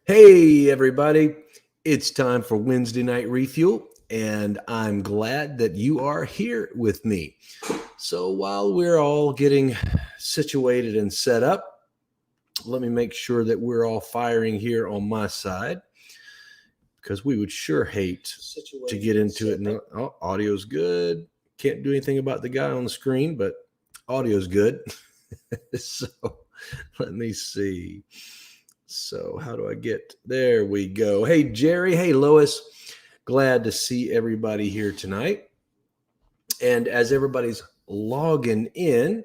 Hey, everybody. It's time for Wednesday Night Refuel, and I'm glad that you are here with me. So, while we're all getting situated and set up, let me make sure that we're all firing here on my side because we would sure hate to get into it. Oh, audio's good. Can't do anything about the guy on the screen, but audio's good. So, let me see. So how do I get there? We go. Hey, Jerry. Hey, Lois. Glad to see everybody here tonight. And as everybody's logging in,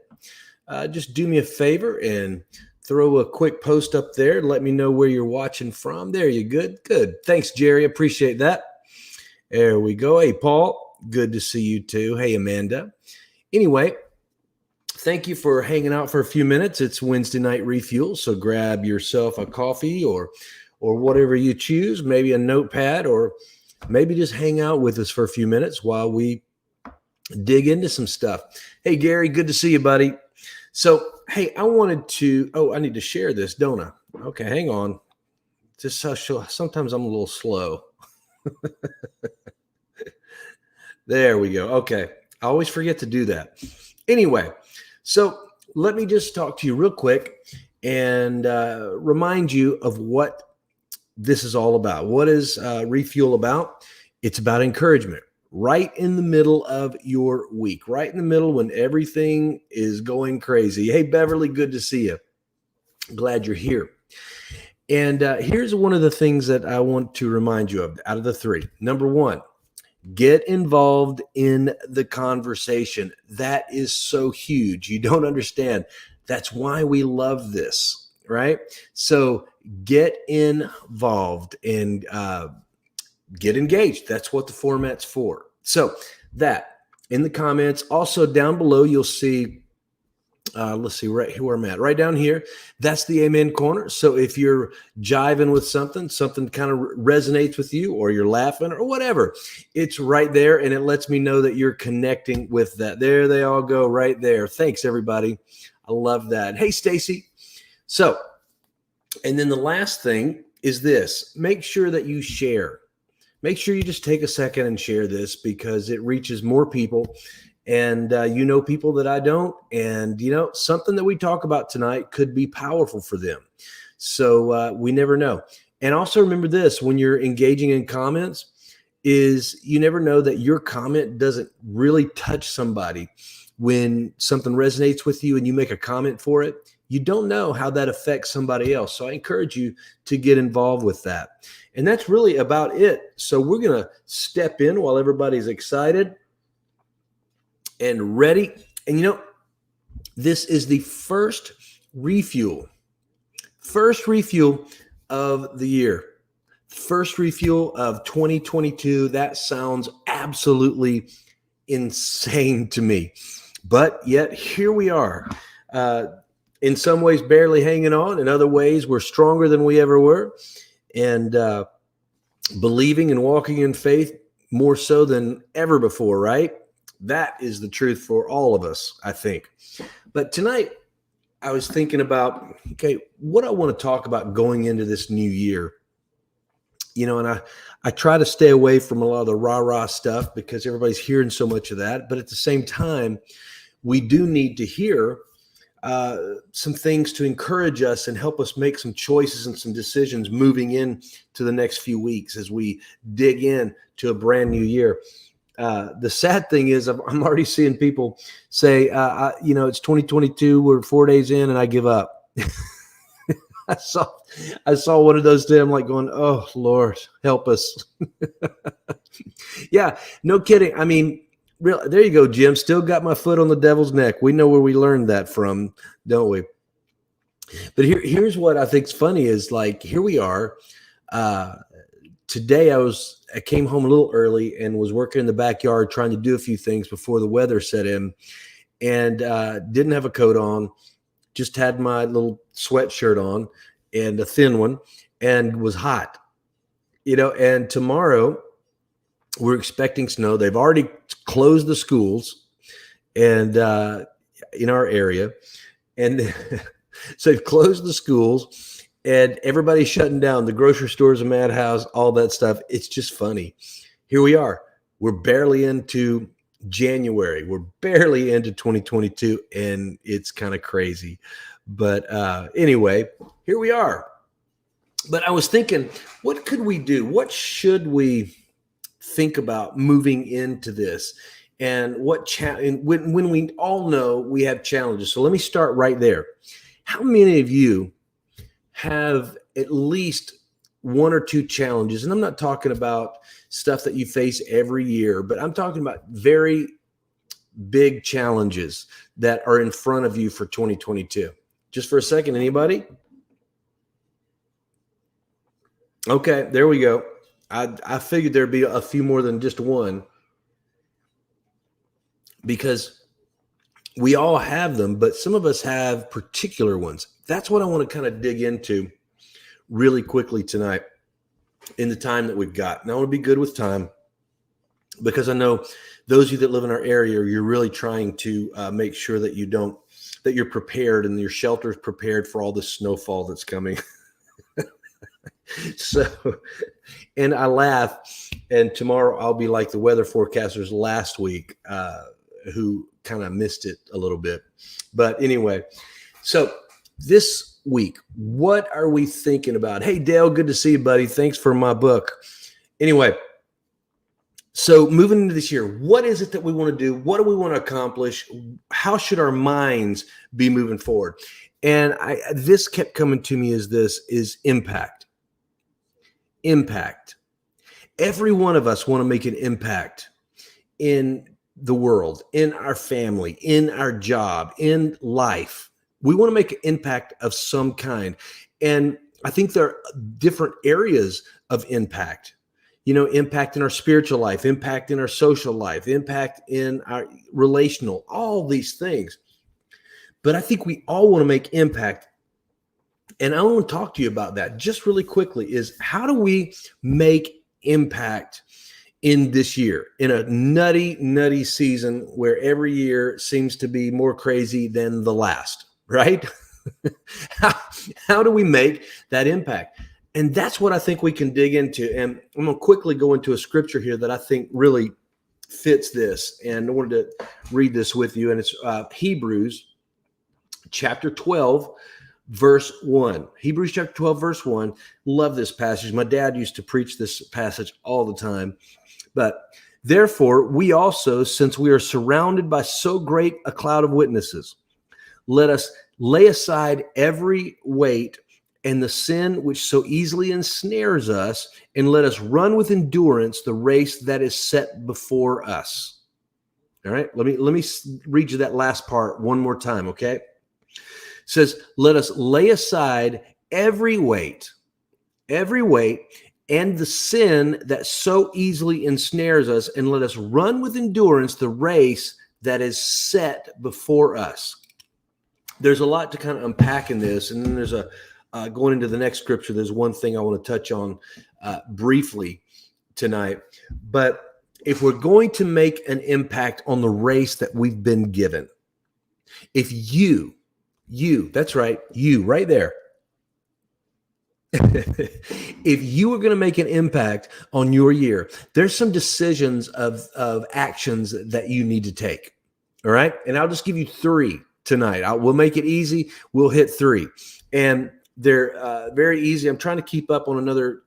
just do me a favor and throw a quick post up there. Let me know where you're watching from. There you good. Good. Thanks, Jerry. Appreciate that. There we go. Hey, Paul. Good to see you too. Hey, Amanda. Anyway, thank you for hanging out for a few minutes. It's Wednesday Night Refuel, so grab yourself a coffee or whatever you choose, maybe a notepad, or maybe just hang out with us for a few minutes while we dig into some stuff. Hey, Gary, good to see you, buddy. So, hey, I need to share this, don't I? Okay, hang on. Just sometimes I'm a little slow. There we go. Okay, I always forget to do that. Anyway, so let me just talk to you real quick and remind you of what this is all about. What is Refuel about? It's about encouragement right in the middle of your week, right in the middle when everything is going crazy. Hey, Beverly, good to see you. Glad you're here. And here's one of the things that I want to remind you of out of the three. Number one, get involved in the conversation. That is so huge. You don't understand. That's why we love this, right? So get involved and get engaged. That's what the format's for. So that in the comments, also down below, you'll see, let's see right here where I'm at, right down here. That's the Amen corner. So if you're jiving with something kind of resonates with you, or you're laughing or whatever, it's right there. And it lets me know that you're connecting with that. There they all go right there. Thanks, everybody. I love that. Hey, Stacy. So, and then the last thing is this. Make sure that you share. Make sure you just take a second and share this because it reaches more people. And people that I don't. And, something that we talk about tonight could be powerful for them. So we never know. And also remember this, when you're engaging in comments, is you never know that your comment doesn't really touch somebody. When something resonates with you and you make a comment for it, you don't know how that affects somebody else. So I encourage you to get involved with that. And that's really about it. So we're going to step in while everybody's excited and ready. And this is the first refuel of the year, first refuel of 2022. That sounds absolutely insane to me, but yet here we are, in some ways barely hanging on. In other ways, we're stronger than we ever were, and believing and walking in faith more so than ever before, right? That is the truth for all of us, I think. But tonight, I was thinking about, what I want to talk about going into this new year. And I try to stay away from a lot of the rah-rah stuff because everybody's hearing so much of that. But at the same time, we do need to hear some things to encourage us and help us make some choices and some decisions moving in to the next few weeks as we dig in to a brand new year. The sad thing is I'm already seeing people say, it's 2022. We're 4 days in and I give up. I saw one of those today. I'm like going, oh, Lord, help us. Yeah, no kidding. I mean, there you go, Jim. Still got my foot on the devil's neck. We know where we learned that from, don't we? But here's what I think's funny is, like, here we are. Today I came home a little early and was working in the backyard trying to do a few things before the weather set in, and didn't have a coat on, just had my little sweatshirt on and a thin one, and was hot, and tomorrow we're expecting snow. They've already closed the schools and in our area, and so they've closed the schools. and everybody's shutting down. The grocery store's a madhouse, all that stuff. It's just funny. Here we are. We're barely into January. We're barely into 2022, and it's kind of crazy. But anyway, here we are. But I was thinking, what could we do? What should we think about moving into this? And when we all know we have challenges. So let me start right there. How many of you have at least one or two challenges? And I'm not talking about stuff that you face every year, but I'm talking about very big challenges that are in front of you for 2022. Just for a second, anybody? Okay, there we go. I figured there'd be a few more than just one, because we all have them, but some of us have particular ones. That's what I want to kind of dig into really quickly tonight in the time that we've got. And I want to be good with time, because I know those of you that live in our area, you're really trying to make sure that you're prepared and your shelter is prepared for all this snowfall that's coming. So, and I laugh, and tomorrow I'll be like the weather forecasters last week, who kind of missed it a little bit. But anyway, so this week, what are we thinking about? Hey, Dale, good to see you, buddy. Thanks for my book. Anyway, so moving into this year, what is it that we want to do? What do we want to accomplish? How should our minds be moving forward? And this kept coming to me is impact. Impact. Every one of us want to make an impact in the world, in our family, in our job, in life. We want to make an impact of some kind. And I think there are different areas of impact. Impact in our spiritual life, impact in our social life, impact in our relational, all these things. But I think we all want to make impact. And I want to talk to you about that just really quickly, is how do we make impact in this year, in a nutty season where every year seems to be more crazy than the last, right? How do we make that impact? And that's what I think we can dig into. And I'm going to quickly go into a scripture here that I think really fits this. And I wanted to read this with you. And it's Hebrews chapter 12, verse 1. Hebrews chapter 12, verse 1. Love this passage. My dad used to preach this passage all the time. But therefore, we also, since we are surrounded by so great a cloud of witnesses, let us lay aside every weight and the sin which so easily ensnares us, and let us run with endurance the race that is set before us. All right, let me read you that last part one more time, okay? It says, let us lay aside every weight, and the sin that so easily ensnares us, and let us run with endurance the race that is set before us. There's a lot to kind of unpack in this, and then there's going into the next scripture, there's one thing I want to touch on briefly tonight. But if we're going to make an impact on the race that we've been given, if you, that's right, you right there, if you are going to make an impact on your year, there's some decisions of actions that you need to take. All right. And I'll just give you three tonight. We'll make it easy. We'll hit three. And they're very easy. I'm trying to keep up on another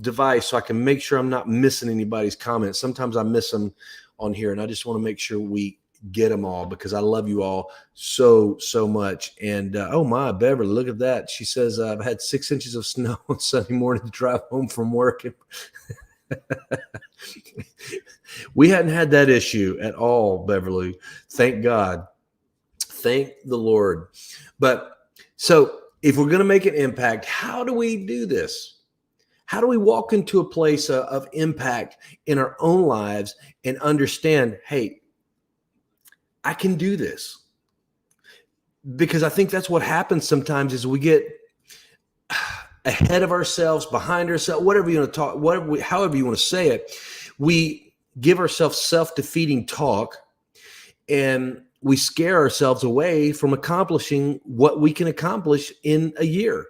device so I can make sure I'm not missing anybody's comments. Sometimes I miss them on here, and I just want to make sure we get them all, because I love you all so much. And oh my, Beverly, look at that. She says, I've had 6 inches of snow on Sunday morning to drive home from work. We hadn't had that issue at all, Beverly. Thank God. Thank the Lord. But so if we're going to make an impact, how do we do this? How do we walk into a place of impact in our own lives and understand, hey, I can do this? Because I think that's what happens sometimes, is we get ahead of ourselves, behind ourselves, whatever you want to talk, however you want to say it. We give ourselves self-defeating talk, and we scare ourselves away from accomplishing what we can accomplish in a year,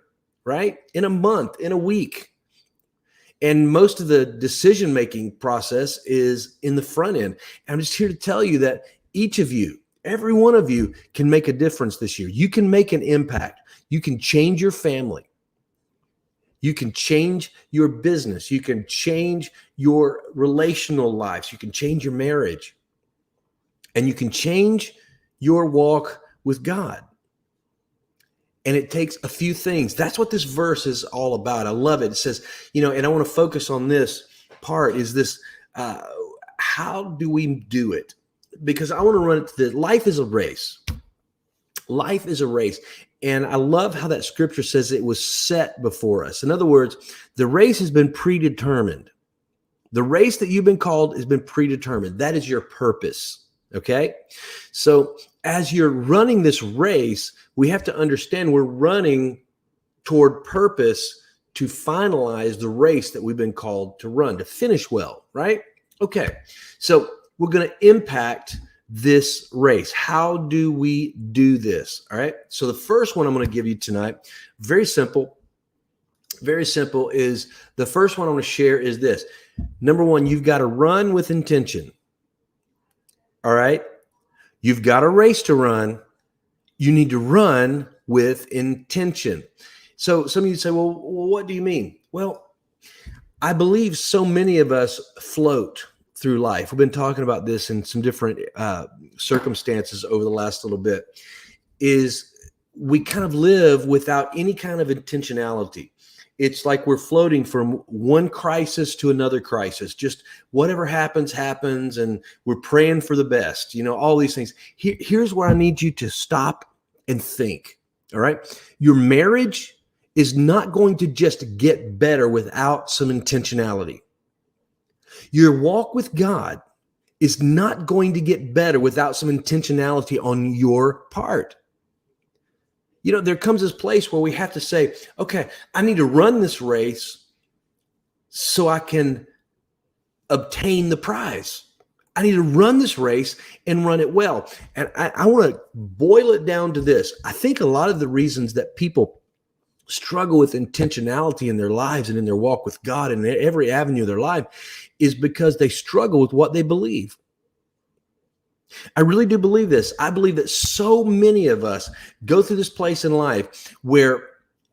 right? In a month, in a week. And most of the decision-making process is in the front end. And I'm just here to tell you that each of you, every one of you can make a difference this year. You can make an impact. You can change your family. You can change your business. You can change your relational lives. You can change your marriage. And you can change your walk with God. And it takes a few things. That's what this verse is all about. I love it. It says, and I want to focus on this part is this, how do we do it? Because I want to run it to this. Life is a race. Life is a race. And I love how that scripture says it was set before us. In other words, the race has been predetermined. The race that you've been called has been predetermined. That is your purpose. Okay. So as you're running this race, we have to understand we're running toward purpose to finalize the race that we've been called to run, to finish well, right? Okay. So we're going to impact this race. How do we do this? All right. So the first one I'm going to give you tonight, very simple, is the first one I want to share is this. Number one, you've got to run with intention. All right. You've got a race to run. You need to run with intention. So some of you say, well, what do you mean? Well, I believe so many of us float through life. We've been talking about this in some different circumstances over the last little bit, is we kind of live without any kind of intentionality. It's like we're floating from one crisis to another crisis. Just whatever happens, happens, and we're praying for the best. All these things. Here's where I need you to stop and think. All right. Your marriage is not going to just get better without some intentionality. Your walk with God is not going to get better without some intentionality on your part. There comes this place where we have to say, okay, I need to run this race so I can obtain the prize. I need to run this race and run it well. And I want to boil it down to this. I think a lot of the reasons that people struggle with intentionality in their lives and in their walk with God and in every avenue of their life is because they struggle with what they believe. I really do believe this. I believe that so many of us go through this place in life where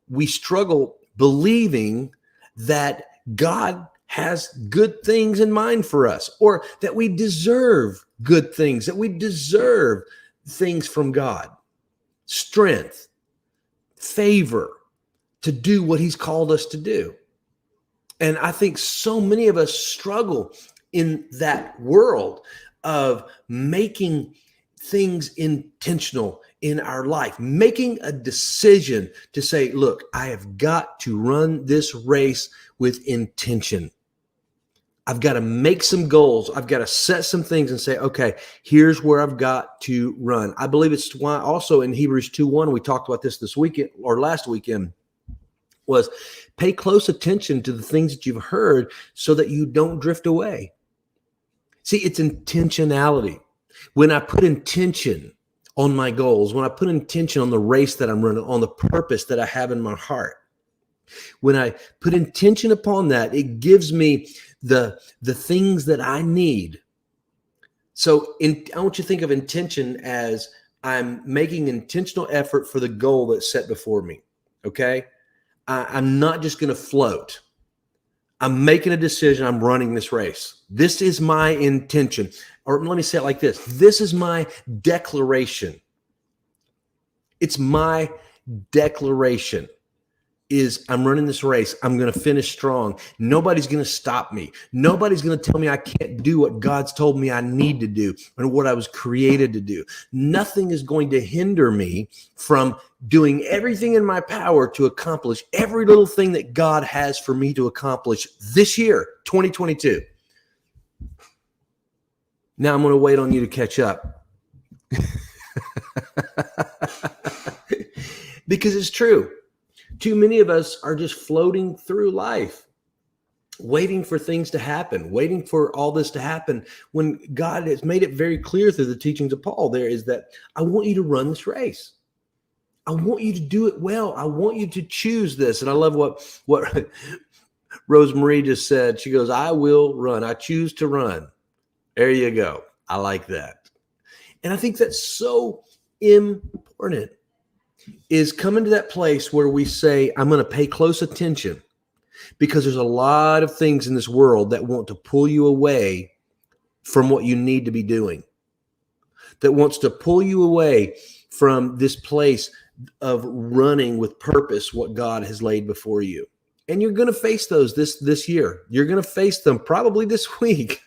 we struggle believing that God has good things in mind for us, or that we deserve good things, that we deserve things from God, strength, favor to do what he's called us to do. And I think so many of us struggle in that world of making things intentional in our life, making a decision to say, look, I have got to run this race with intention. I've got to make some goals. I've got to set some things and say, okay, here's where I've got to run. I believe it's why also in Hebrews 2:1, we talked about this weekend or last weekend, was pay close attention to the things that you've heard so that you don't drift away. See, it's intentionality. When I put intention on my goals, when I put intention on the race that I'm running, on the purpose that I have in my heart, when I put intention upon that, it gives me the things that I need. So I want you to think of intention as I'm making intentional effort for the goal that's set before me, okay? I'm not just going to float. I'm making a decision. I'm running this race. This is my intention. Or let me say it like this. This is my declaration. It's my declaration is I'm running this race. I'm going to finish strong. Nobody's going to stop me. Nobody's going to tell me I can't do what God's told me I need to do and what I was created to do. Nothing is going to hinder me from doing everything in my power to accomplish every little thing that God has for me to accomplish this year, 2022. Now I'm going to wait on you to catch up. Because it's true. Too many of us are just floating through life, waiting for things to happen, waiting for all this to happen, when God has made it very clear through the teachings of Paul there is that I want you to run this race. I want you to do it well. I want you to choose this. And I love what Rosemarie just said. She goes, I will run. I choose to run. There you go. I like that. And I think that's so important, is coming to that place where we say, I'm going to pay close attention, because there's a lot of things in this world that want to pull you away from what you need to be doing, that wants to pull you away from this place of running with purpose, what God has laid before you. And you're going to face those this year. You're going to face them probably this week.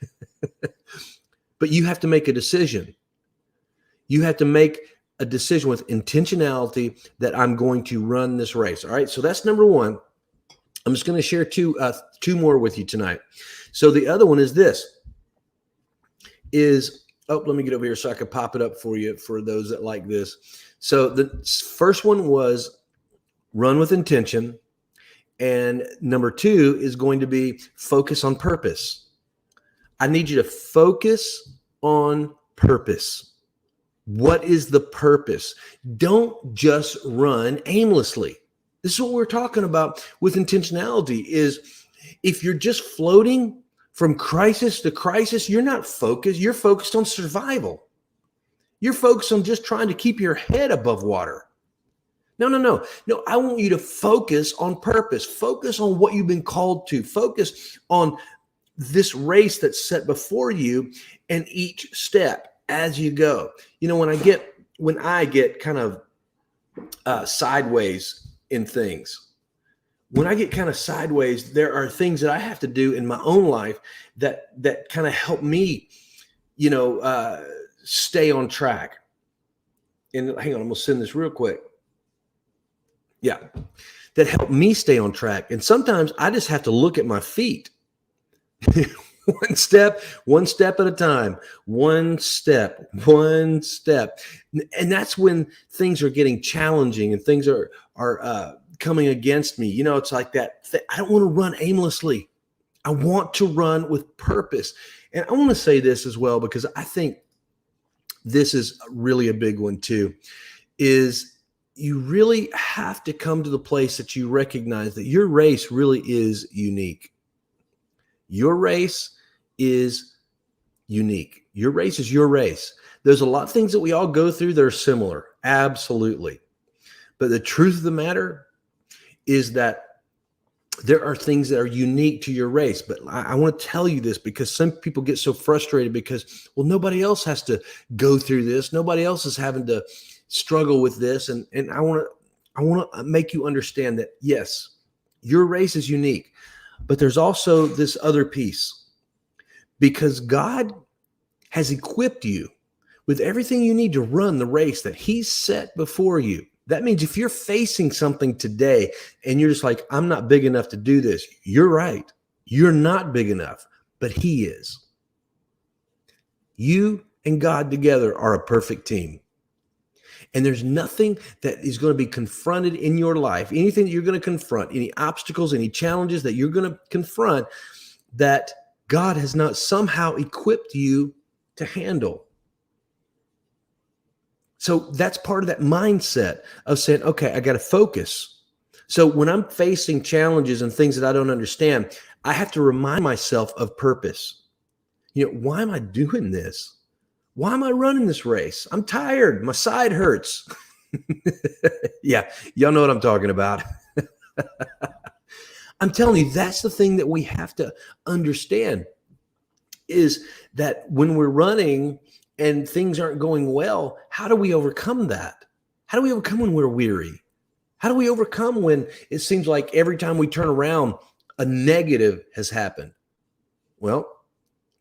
But you have to make a decision. You have to make a decision with intentionality that I'm going to run this race. All right. So that's number one. I'm just going to share two more with you tonight. So the other one is this. Let me get over here so I can pop it up for you for those that like this. So the first one was run with intention. And number two is going to be focus on purpose. I need you to focus on purpose. What is the purpose? Don't just run aimlessly. This is what we're talking about with intentionality, is if you're just floating from crisis to crisis, you're not focused. You're focused on survival. You're focused on just trying to keep your head above water. No. I want you to focus on purpose. Focus on what you've been called to. Focus on this race that's set before you, and each step as you go. When I get kind of sideways in things, there are things that I have to do in my own life that kind of help me, stay on track. And hang on, I'm going to send this real quick. Yeah, that help me stay on track. And sometimes I just have to look at my feet. one step at a time, one step. And that's when things are getting challenging and things are coming against me. It's like that. I don't want to run aimlessly. I want to run with purpose. And I want to say this as well, because I think this is really a big one too, is you really have to come to the place that you recognize that your race really is unique. Your race is unique. Your race is your race. There's a lot of things that we all go through that are similar. Absolutely. But the truth of the matter is that there are things that are unique to your race. But I want to tell you this, because some people get so frustrated because, nobody else has to go through this. Nobody else is having to struggle with this. And I want to make you understand that, yes, your race is unique, but there's also this other piece, because God has equipped you with everything you need to run the race that He's set before you. That means if you're facing something today and you're just like, I'm not big enough to do this, you're right. You're not big enough, but He is. You and God together are a perfect team. And there's nothing that is going to be confronted in your life, anything that you're going to confront, any obstacles, any challenges that you're going to confront, that God has not somehow equipped you to handle. So that's part of that mindset of saying, okay, I got to focus. So when I'm facing challenges and things that I don't understand, I have to remind myself of purpose. Why am I doing this? Why am I running this race? I'm tired. My side hurts. Yeah, y'all know what I'm talking about. I'm telling you, that's the thing that we have to understand, is that when we're running and things aren't going well, how do we overcome that? How do we overcome when we're weary? How do we overcome when it seems like every time we turn around, a negative has happened? Well,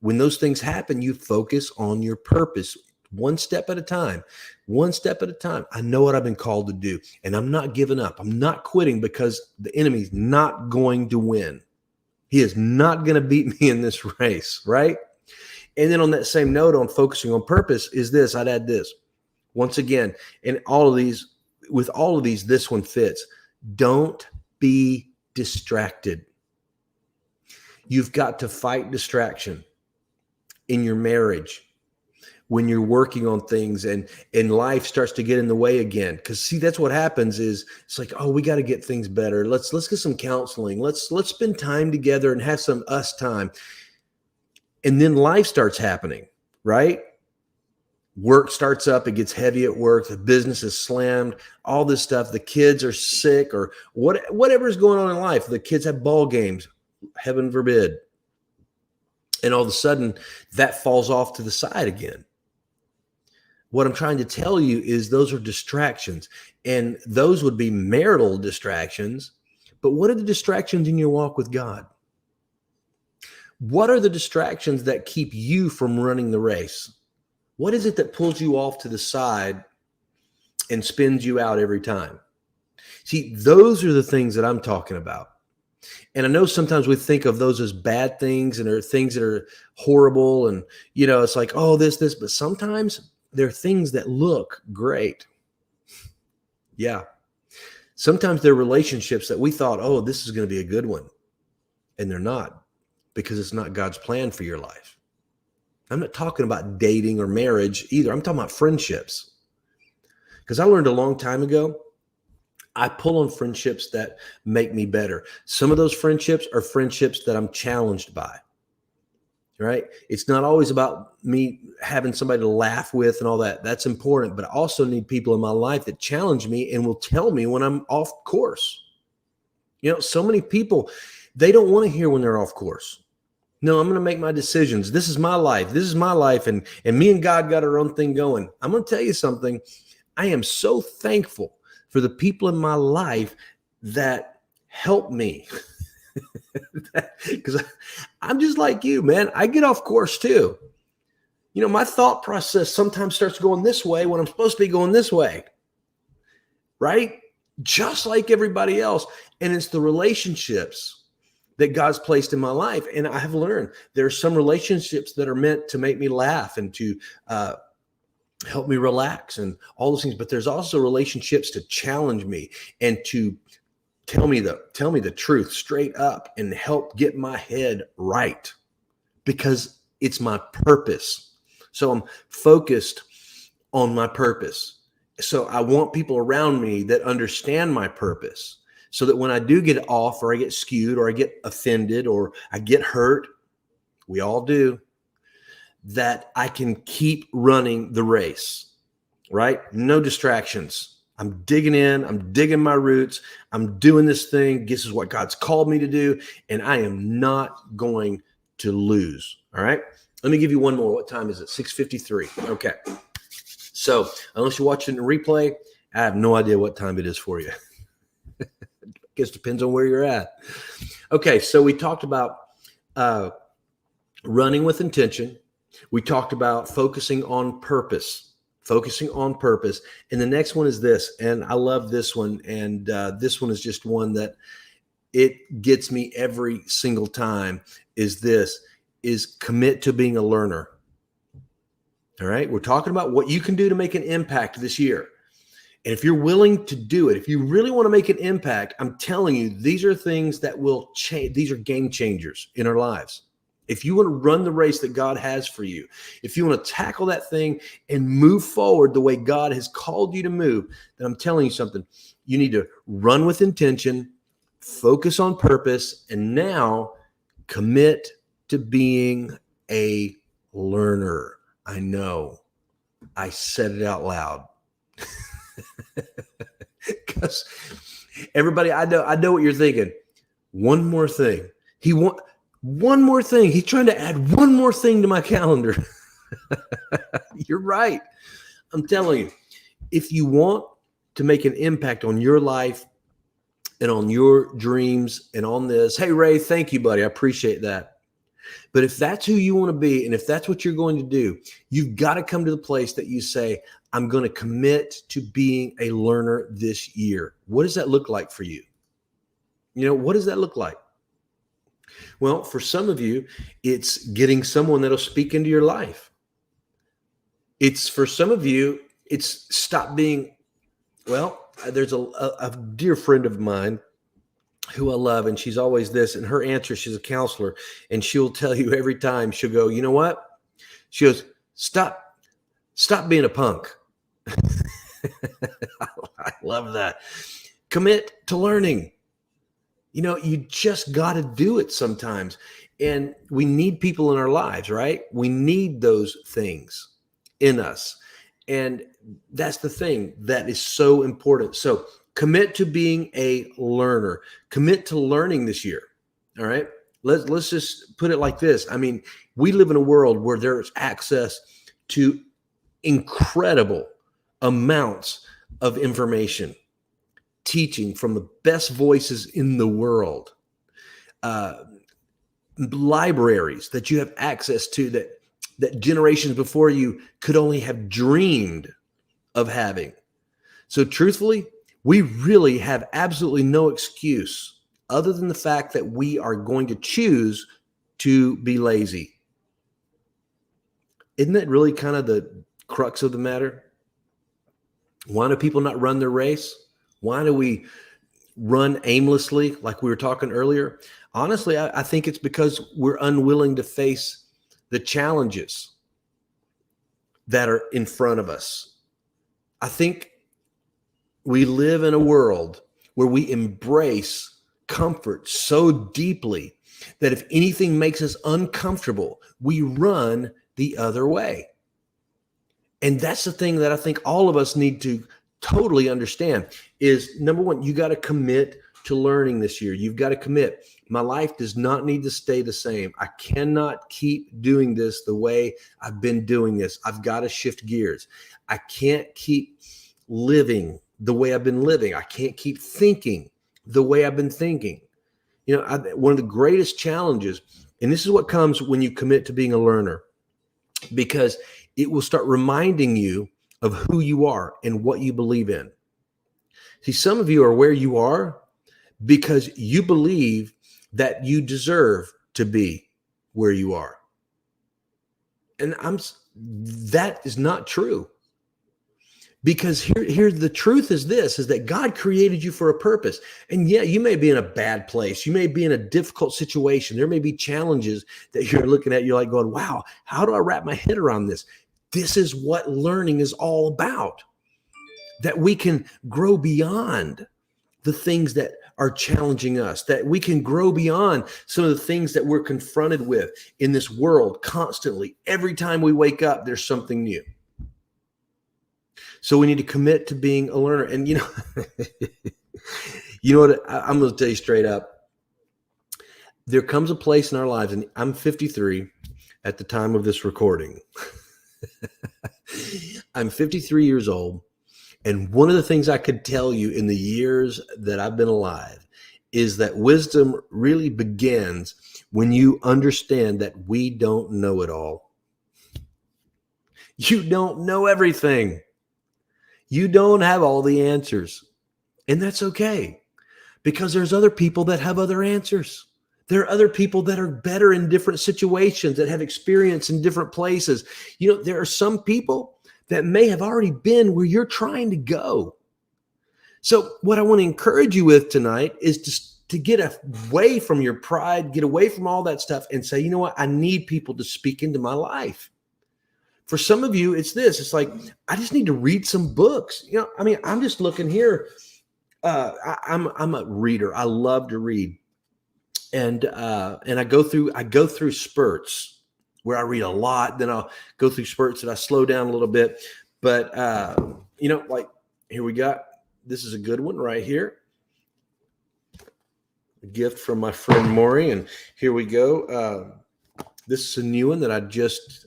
when those things happen, you focus on your purpose, one step at a time, I know what I've been called to do, and I'm not giving up. I'm not quitting, because the enemy's not going to win. He is not going to beat me in this race, right? And then on that same note, on focusing on purpose, is this, I'd add this. Once again, with all of these, this one fits. Don't be distracted. You've got to fight distraction in your marriage, when you're working on things and life starts to get in the way again. Because see, that's what happens is it's like, oh, we got to get things better. Let's get some counseling. Let's spend time together and have some us time. And then life starts happening, right? Work starts up, it gets heavy at work, the business is slammed, all this stuff. The kids are sick or whatever is going on in life. The kids have ball games, heaven forbid. And all of a sudden that falls off to the side again. What I'm trying to tell you is those are distractions, and those would be marital distractions. But what are the distractions in your walk with God? What are the distractions that keep you from running the race? What is it that pulls you off to the side and spins you out every time? See, those are the things that I'm talking about. And I know sometimes we think of those as bad things and are things that are horrible. And, it's like, oh, this, but sometimes they're things that look great. Yeah. Sometimes they're relationships that we thought, oh, this is going to be a good one. And they're not, because it's not God's plan for your life. I'm not talking about dating or marriage either. I'm talking about friendships. Because I learned a long time ago, I pull on friendships that make me better. Some of those friendships are friendships that I'm challenged by. Right? It's not always about me having somebody to laugh with and all that. That's important. But I also need people in my life that challenge me and will tell me when I'm off course. So many people, they don't want to hear when they're off course. No, I'm going to make my decisions. This is my life. This is my life. And me and God got our own thing going. I'm going to tell you something. I am so thankful for the people in my life that help me. Because I'm just like you, man. I get off course too. My thought process sometimes starts going this way when I'm supposed to be going this way. Right? Just like everybody else. And it's the relationships that God's placed in my life. And I have learned there are some relationships that are meant to make me laugh and to help me relax and all those things. But there's also relationships to challenge me and to tell me the truth straight up and help get my head right, because it's my purpose. So I'm focused on my purpose. So I want people around me that understand my purpose, so that when I do get off or I get skewed or I get offended or I get hurt, we all do, that I can keep running the race, right? No distractions. I'm digging in. I'm digging my roots. I'm doing this thing. This is what God's called me to do. And I am not going to lose. All right. Let me give you one more. What time is it? 6:53. Okay. So unless you're watching the replay, I have no idea what time it is for you. Guess depends on where you're at. Okay. So we talked about running with intention. We talked about focusing on purpose. And the next one is this, and I love this one. And this one is just one that it gets me every single time, is commit to being a learner. All right. We're talking about what you can do to make an impact this year. And if you're willing to do it, if you really want to make an impact, I'm telling you, these are things that will change. These are game changers in our lives. If you want to run the race that God has for you, if you want to tackle that thing and move forward the way God has called you to move, then I'm telling you something. You need to run with intention, focus on purpose, and now commit to being a learner. I know. I said it out loud. Because everybody, I know what you're thinking. One more thing. One more thing. He's trying to add one more thing to my calendar. You're right. I'm telling you, if you want to make an impact on your life and on your dreams and on this, hey, Ray, thank you, buddy. I appreciate that. But if that's who you want to be and if that's what you're going to do, you've got to come to the place that you say, I'm going to commit to being a learner this year. What does that look like for you? What does that look like? Well, for some of you, it's getting someone that'll speak into your life. It's for some of you, it's stop being, there's a dear friend of mine who I love, and she's always this, and her answer, she's a counselor, and she'll tell you every time, she'll go, you know what? She goes, stop Stop being a punk. I love that. Commit to learning. You just got to do it sometimes. And we need people in our lives, right? We need those things in us. And that's the thing that is so important. So commit to being a learner. Commit to learning this year. All right. Let's just put it like this. I mean, we live in a world where there's access to incredible amounts of information, teaching from the best voices in the world, libraries that you have access to that generations before you could only have dreamed of having. So truthfully, we really have absolutely no excuse other than the fact that we are going to choose to be lazy. Isn't that really kind of the crux of the matter? Why do people not run their race? Why do we run aimlessly like we were talking earlier? Honestly, I think it's because we're unwilling to face the challenges that are in front of us. I think we live in a world where we embrace comfort so deeply that if anything makes us uncomfortable, we run the other way. And that's the thing that I think all of us need to totally understand is, number one, you got to commit to learning this year. You've got to commit. My life does not need to stay the same. I cannot keep doing this the way I've been doing this. I've got to shift gears. I can't keep living the way I've been living. I can't keep thinking the way I've been thinking. One of the greatest challenges, and this is what comes when you commit to being a learner, because it will start reminding you of who you are and what you believe in. See, some of you are where you are because you believe that you deserve to be where you are. And that is not true. Because here the truth is this, is that God created you for a purpose. And yeah, you may be in a bad place. You may be in a difficult situation. There may be challenges that you're looking at. You're like going, wow, how do I wrap my head around this? This is what learning is all about. That we can grow beyond the things that are challenging us, that we can grow beyond some of the things that we're confronted with in this world constantly. Every time we wake up, there's something new. So we need to commit to being a learner. And you know what? I'm going to tell you straight up. There comes a place in our lives, and I'm 53 at the time of this recording. I'm 53 years old. And one of the things I could tell you in the years that I've been alive is that wisdom really begins when you understand that we don't know it all. You don't know everything. You don't have all the answers. And that's okay, because there's other people that have other answers. There are other people that are better in different situations, that have experience in different places. There are some people that may have already been where you're trying to go. So what I want to encourage you with tonight is to get away from your pride, get away from all that stuff and say, you know what? I need people to speak into my life. For some of you, it's this. It's like, I just need to read some books. I'm just looking here. I'm a reader. I love to read. And I go through spurts where I read a lot. Then I'll go through spurts that I slow down a little bit. But, like here we got, this is a good one right here. A gift from my friend Maury. And here we go. This is a new one that I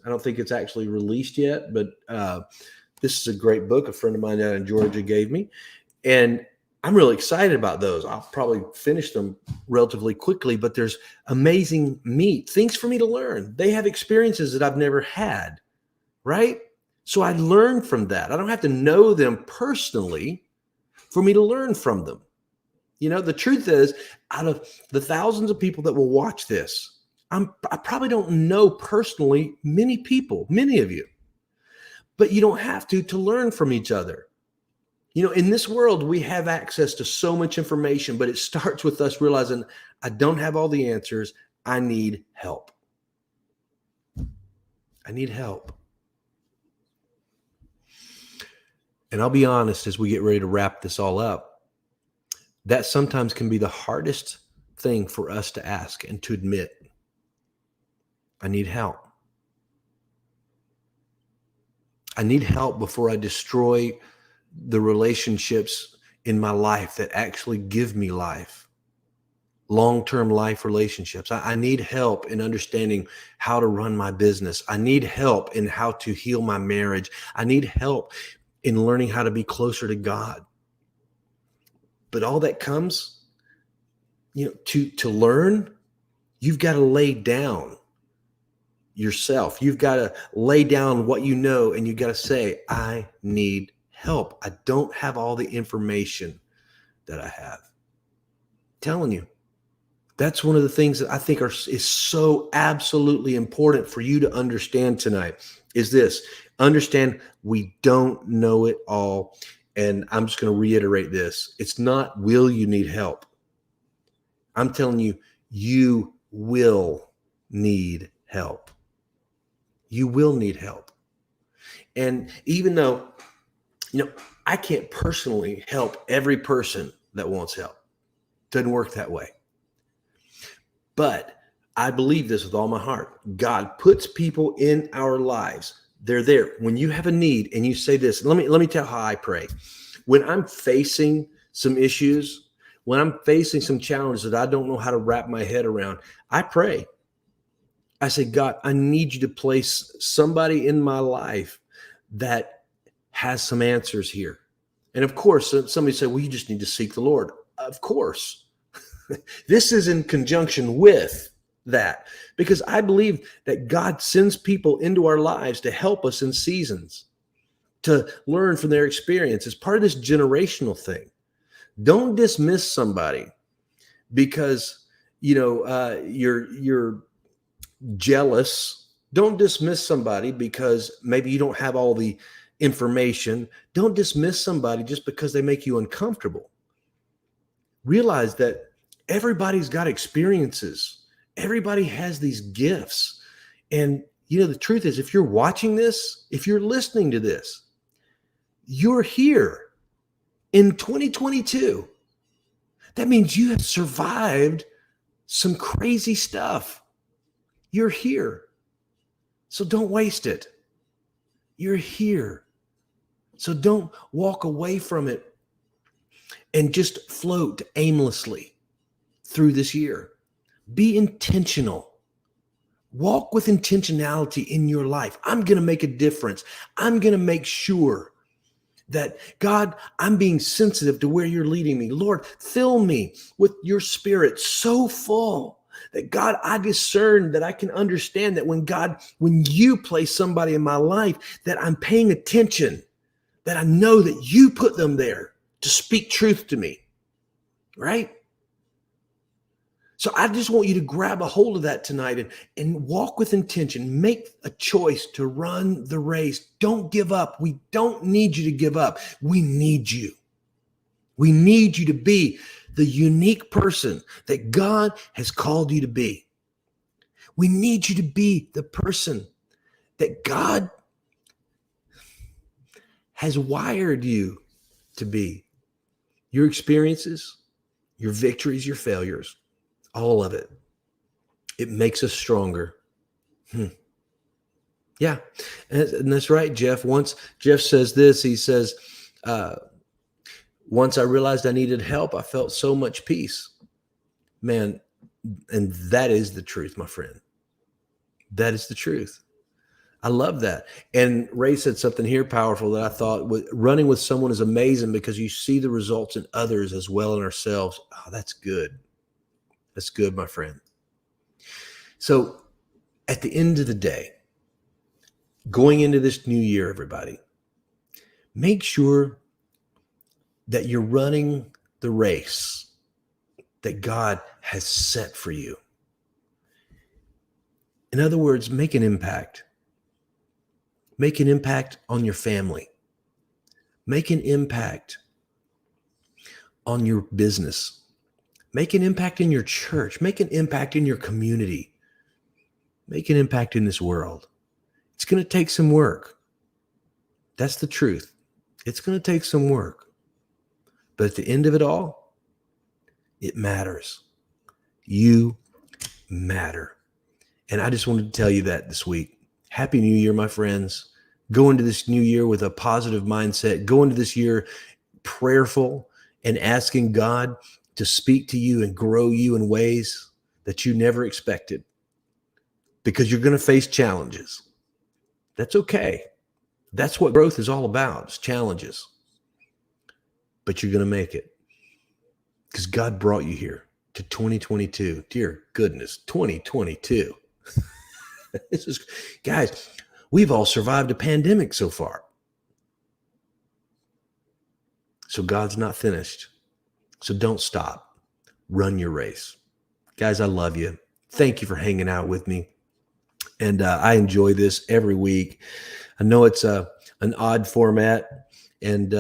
don't think it's actually released yet, but this is a great book a friend of mine down in Georgia gave me. And I'm really excited about those. I'll probably finish them relatively quickly, but there's amazing meat, things for me to learn. They have experiences that I've never had, right? So I learn from that. I don't have to know them personally for me to learn from them. The truth is, out of the thousands of people that will watch this, I probably don't know personally many people, many of you, but you don't have to learn from each other. In this world, we have access to so much information, but it starts with us realizing I don't have all the answers. I need help. I need help. And I'll be honest, as we get ready to wrap this all up, that sometimes can be the hardest thing for us to ask and to admit. I need help. I need help before I destroy the relationships in my life that actually give me life. Long-term life relationships. I need help in understanding how to run my business. I need help in how to heal my marriage. I need help in learning how to be closer to God. But all that comes, to learn, you've got to lay down yourself. You've got to lay down what you know, and you've got to say, I need help. I don't have all the information that I have. I'm telling you. That's one of the things that I think is so absolutely important for you to understand tonight is this. Understand we don't know it all. And I'm just going to reiterate this. It's not will you need help. I'm telling you, you will need help. You will need help. And even though, I can't personally help every person that wants help. Doesn't work that way. But I believe this with all my heart. God puts people in our lives. They're there. When you have a need and you say this, let me tell how I pray. When I'm facing some issues, when I'm facing some challenges that I don't know how to wrap my head around, I pray. I say, God, I need you to place somebody in my life that has some answers here. And of course, somebody said, well, you just need to seek the Lord. Of course. This is in conjunction with that, because I believe that God sends people into our lives to help us in seasons, to learn from their experience. It's part of this generational thing. Don't dismiss somebody because you're jealous. Don't dismiss somebody because maybe you don't have all the information. Don't dismiss somebody just because they make you uncomfortable. Realize that everybody's got experiences. Everybody has these gifts. And, the truth is, if you're watching this, if you're listening to this, you're here in 2022. That means you have survived some crazy stuff. You're here. So don't waste it. You're here. So don't walk away from it and just float aimlessly through this year. Be intentional. Walk with intentionality in your life. I'm going to make a difference. I'm going to make sure that, God, I'm being sensitive to where you're leading me. Lord, fill me with your spirit so full that, God, I discern that I can understand that when you place somebody in my life, that I'm paying attention, that I know that you put them there to speak truth to me, right? So I just want you to grab a hold of that tonight and walk with intention. Make a choice to run the race. Don't give up. We don't need you to give up. We need you. We need you to be the unique person that God has called you to be. We need you to be the person that God has wired you to be. Your experiences, your victories, your failures, all of it. It makes us stronger. Yeah. And that's right, Jeff. Once Jeff says this, he says, once I realized I needed help, I felt so much peace. Man, and that is the truth, my friend. That is the truth. I love that. And Ray said something here powerful that I thought running with someone is amazing because you see the results in others as well in ourselves. Oh, that's good. That's good, my friend. So at the end of the day, going into this new year, everybody, make sure that you're running the race that God has set for you. In other words, make an impact. Make an impact on your family. Make an impact on your business. Make an impact in your church. Make an impact in your community. Make an impact in this world. It's going to take some work. That's the truth. It's going to take some work. But at the end of it all, it matters. You matter. And I just wanted to tell you that this week. Happy New Year, my friends. Go into this new year with a positive mindset. Go into this year prayerful and asking God to speak to you and grow you in ways that you never expected, because you're going to face challenges. That's okay. That's what growth is all about. It's challenges. But you're going to make it, because God brought you here to 2022. Dear goodness, 2022. This is, guys, we've all survived a pandemic so far. So God's not finished. So don't stop. Run your race. Guys, I love you. Thank you for hanging out with me. And I enjoy this every week. I know it's an odd format. And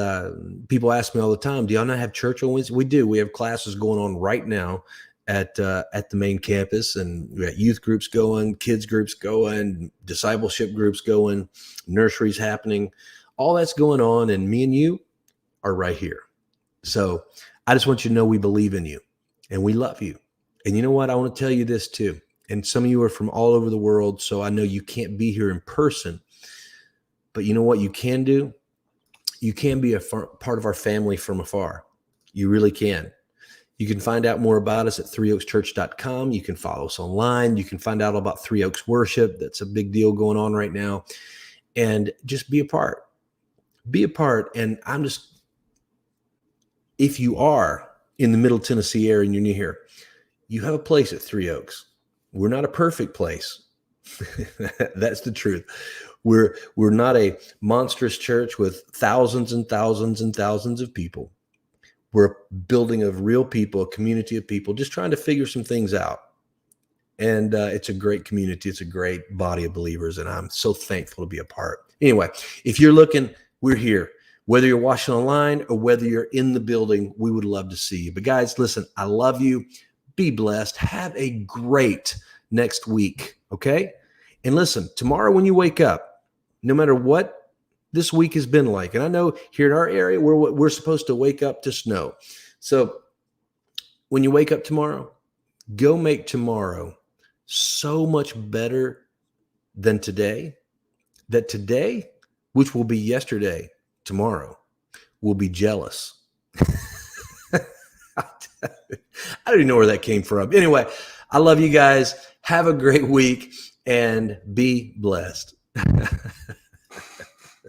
people ask me all the time, do y'all not have church on Wednesday? We do. We have classes going on right now at the main campus, and we got youth groups going, kids groups going, discipleship groups going, nurseries happening. All that's going on, and me and you are right here. So I just want you to know we believe in you and we love you. And you know what? I want to tell you this too. And some of you are from all over the world, so I know you can't be here in person. But you know what you can do? You can be a part of our family from afar. You really can. You can find out more about us at threeoakschurch.com. You can follow us online. You can find out about Three Oaks Worship. That's a big deal going on right now. And just be a part. Be a part. And I'm just, if you are in the Middle Tennessee area and you're new here, you have a place at Three Oaks. We're not a perfect place. That's the truth. We're not a monstrous church with thousands and thousands and thousands of people. We're a building of real people, a community of people just trying to figure some things out. And it's a great community. It's a great body of believers, and I'm so thankful to be a part. Anyway, if you're looking, we're here. Whether you're watching online or whether you're in the building, we would love to see you. But guys, listen, I love you. Be blessed. Have a great next week, okay? And listen, tomorrow when you wake up, no matter what this week has been like, and I know here in our area, we're supposed to wake up to snow. So when you wake up tomorrow, go make tomorrow so much better than today, that today, which will be yesterday, tomorrow, will be jealous. I don't even know where that came from. Anyway, I love you guys. Have a great week and be blessed.